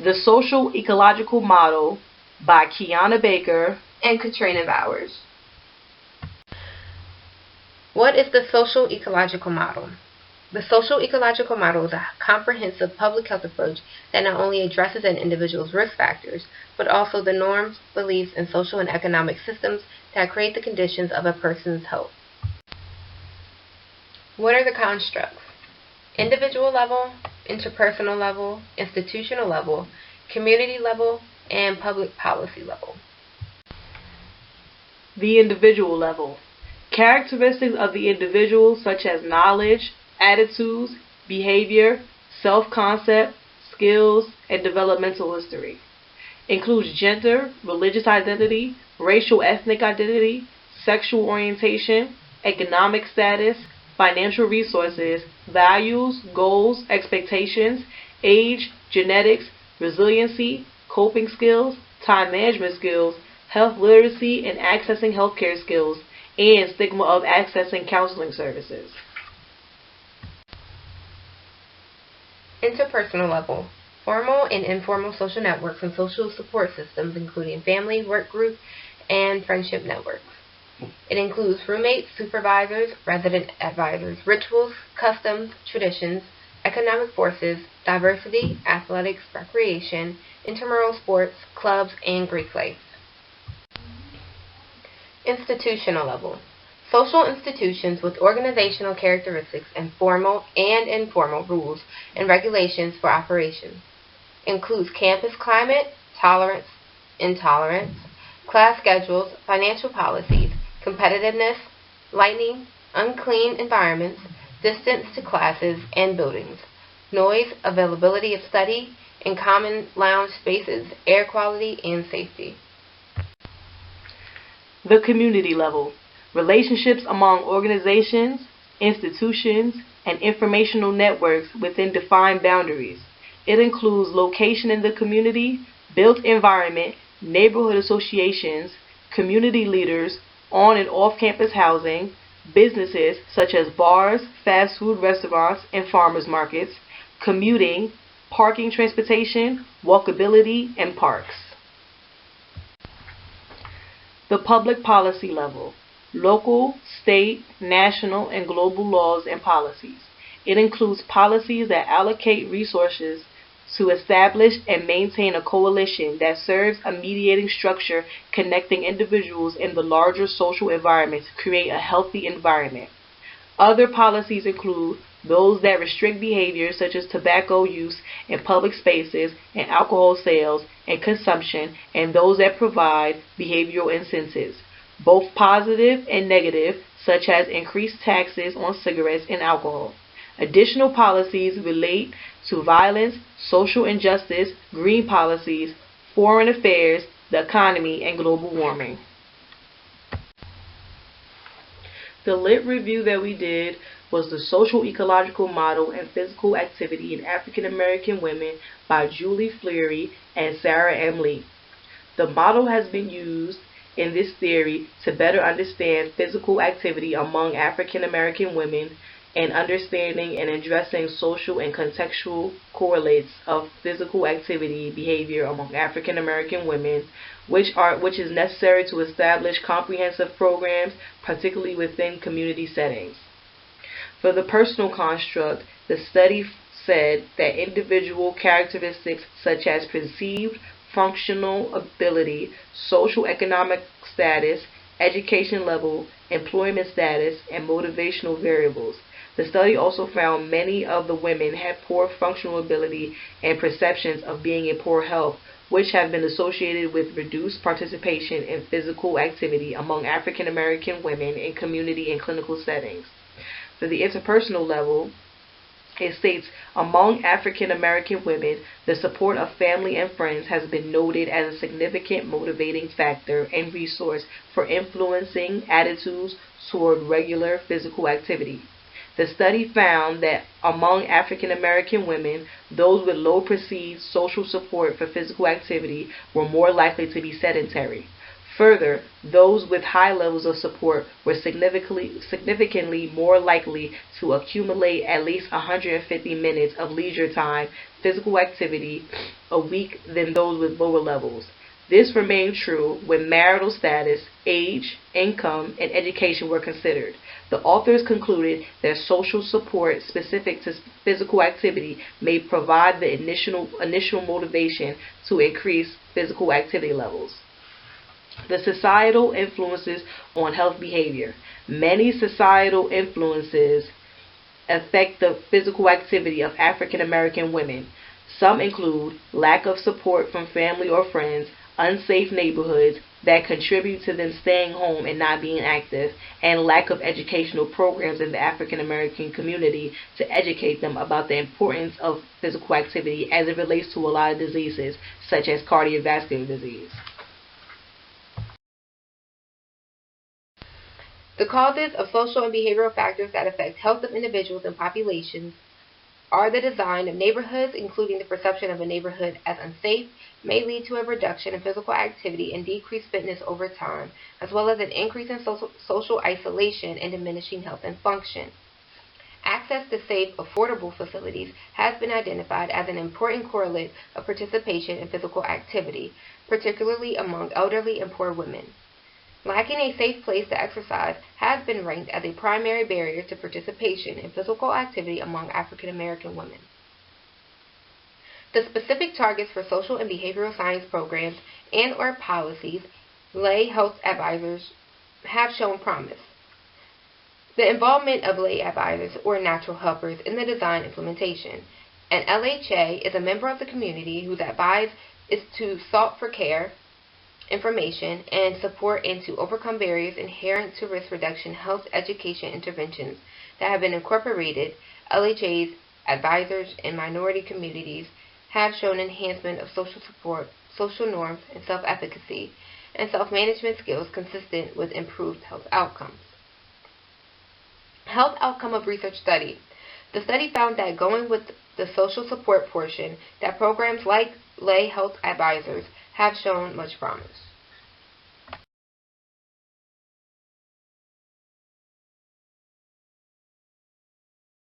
The Social Ecological Model by Kiana Baker and Katrina Bowers. What is the social ecological model? The social ecological model is a comprehensive public health approach that not only addresses an individual's risk factors, but also the norms, beliefs, and social and economic systems that create the conditions of a person's health. What are the constructs? Individual level, interpersonal level, institutional level, community level, and public policy level. The individual level. Characteristics of the individual such as knowledge, attitudes, behavior, self-concept, skills, and developmental history. Includes gender, religious identity, racial ethnic identity, sexual orientation, economic status, financial resources, values, goals, expectations, age, genetics, resiliency, coping skills, time management skills, health literacy and accessing healthcare skills, and stigma of accessing counseling services. Interpersonal level. Formal and informal social networks and social support systems, including family, work group, and friendship networks. It includes roommates, supervisors, resident advisors, rituals, customs, traditions, economic forces, diversity, athletics, recreation, intramural sports, clubs, and Greek life. Institutional level. Social institutions with organizational characteristics and formal and informal rules and regulations for operation. Includes campus climate, tolerance, intolerance, class schedules, financial policies, competitiveness, lighting, unclean environments, distance to classes and buildings, noise, availability of study, and common lounge spaces, air quality, and safety. The community level. Relationships among organizations, institutions, and informational networks within defined boundaries. It includes location in the community, built environment, neighborhood associations, community leaders, on and off-campus housing, businesses such as bars, fast food restaurants, and farmers markets, commuting, parking transportation, walkability, and parks. The public policy level. Local, state, national, and global laws and policies. It includes policies that allocate resources to establish and maintain a coalition that serves a mediating structure connecting individuals in the larger social environment to create a healthy environment. Other policies include those that restrict behaviors such as tobacco use in public spaces and alcohol sales and consumption, and those that provide behavioral incentives, both positive and negative, such as increased taxes on cigarettes and alcohol. Additional policies relate to violence, social injustice, green policies, foreign affairs, the economy, and global warming. The lit review that we did was The Social Ecological Model and Physical Activity in African American Women by Julie Fleury and Sarah M. Lee. The model has been used in this theory to better understand physical activity among African American women and understanding and addressing social and contextual correlates of physical activity behavior among African American women, which is necessary to establish comprehensive programs, particularly within community settings. For the personal construct, the study said that individual characteristics such as perceived functional ability, social economic status, education level, employment status, and motivational variables. The study also found many of the women had poor functional ability and perceptions of being in poor health, which have been associated with reduced participation in physical activity among African American women in community and clinical settings. For the interpersonal level, it states, among African American women, the support of family and friends has been noted as a significant motivating factor and resource for influencing attitudes toward regular physical activity. The study found that among African American women, those with low perceived social support for physical activity were more likely to be sedentary. Further, those with high levels of support were significantly more likely to accumulate at least 150 minutes of leisure time, physical activity, a week than those with lower levels. This remained true when marital status, age, income, and education were considered. The authors concluded that social support specific to physical activity may provide the initial motivation to increase physical activity levels. The societal influences on health behavior. Many societal influences affect the physical activity of African American women. Some include lack of support from family or friends, unsafe neighborhoods that contribute to them staying home and not being active, and lack of educational programs in the African American community to educate them about the importance of physical activity as it relates to a lot of diseases such as cardiovascular disease. The causes of social and behavioral factors that affect health of individuals and populations are the design of neighborhoods, including the perception of a neighborhood as unsafe, may lead to a reduction in physical activity and decreased fitness over time, as well as an increase in social isolation and diminishing health and function. Access to safe, affordable facilities has been identified as an important correlate of participation in physical activity, particularly among elderly and poor women. Lacking a safe place to exercise has been ranked as a primary barrier to participation in physical activity among African American women. The specific targets for social and behavioral science programs and/or policies, lay health advisors have shown promise. The involvement of lay advisors or natural helpers in the design implementation. An LHA is a member of the community whose advice is to sought for care, information, and support and to overcome barriers inherent to risk reduction health education interventions that have been incorporated. LHA's advisors in minority communities have shown enhancement of social support, social norms, and self-efficacy, and self-management skills consistent with improved health outcomes. Health outcome of research study. The study found that going with the social support portion, that programs like lay health advisors have shown much promise.